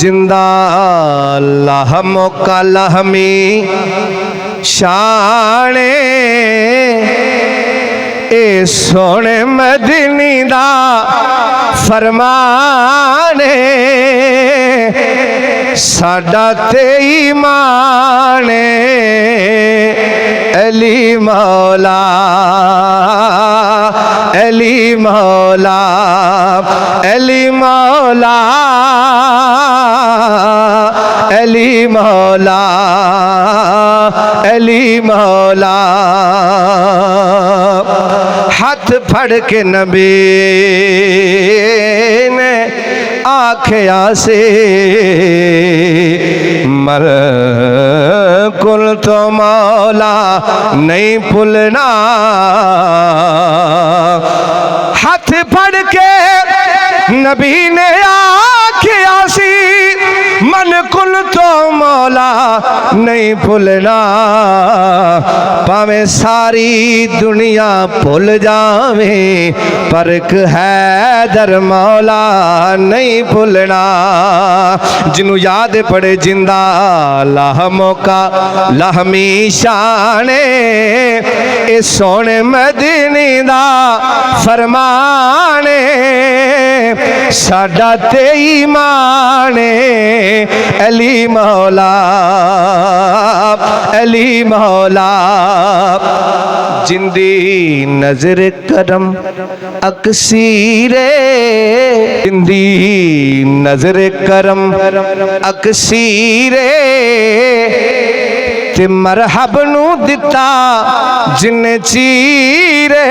जिंदा लहमो का लहमी शाने ए सोने मदनी दा फरमाने साडा ते ईमान अली मौला अली मौला अली मौला अली मौला अली मौला। हाथ फड़ के नबी ने आखिया से मर कुल तो मौला नहीं भूलना। हाथ फड़ के नबी ने आखिया सी मन कुल तो मौला नहीं भूलना। भावें सारी दुनिया भूल जावे परख है दर मौला नहीं भूलना। जिन्हों याद पड़े जिंदा लहमो का लहमी शाने ए सोने मदनी दा फरमाने साडा ते ईमान अली मौला अली मौला। जिंदी नजर करम अकसीरे जिंदी नजर करम अकसीरे ते मरहब नू दिता जिन्ने चीरे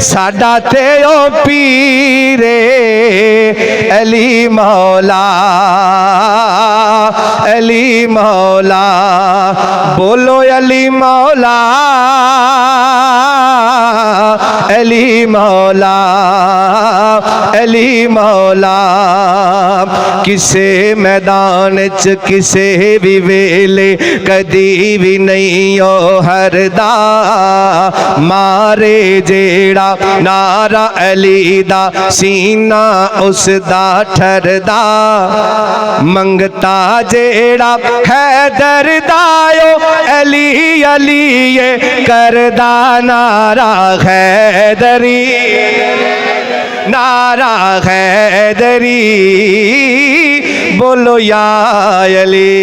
साडा ते ओ पीरे अली मौला अली मौला। बोलो अली मौला अली मौला अली मौला। किसे मैदान च किसे भी वेले कदी भी नहीं ओ हरदा मारे जेड़ा नारा अली दा सीना उसदा ठरदा। मंगता जेड़ा है दरदायो अली अली ये करदा नारा हैदरी नारा हैदरी। बोलो या अली।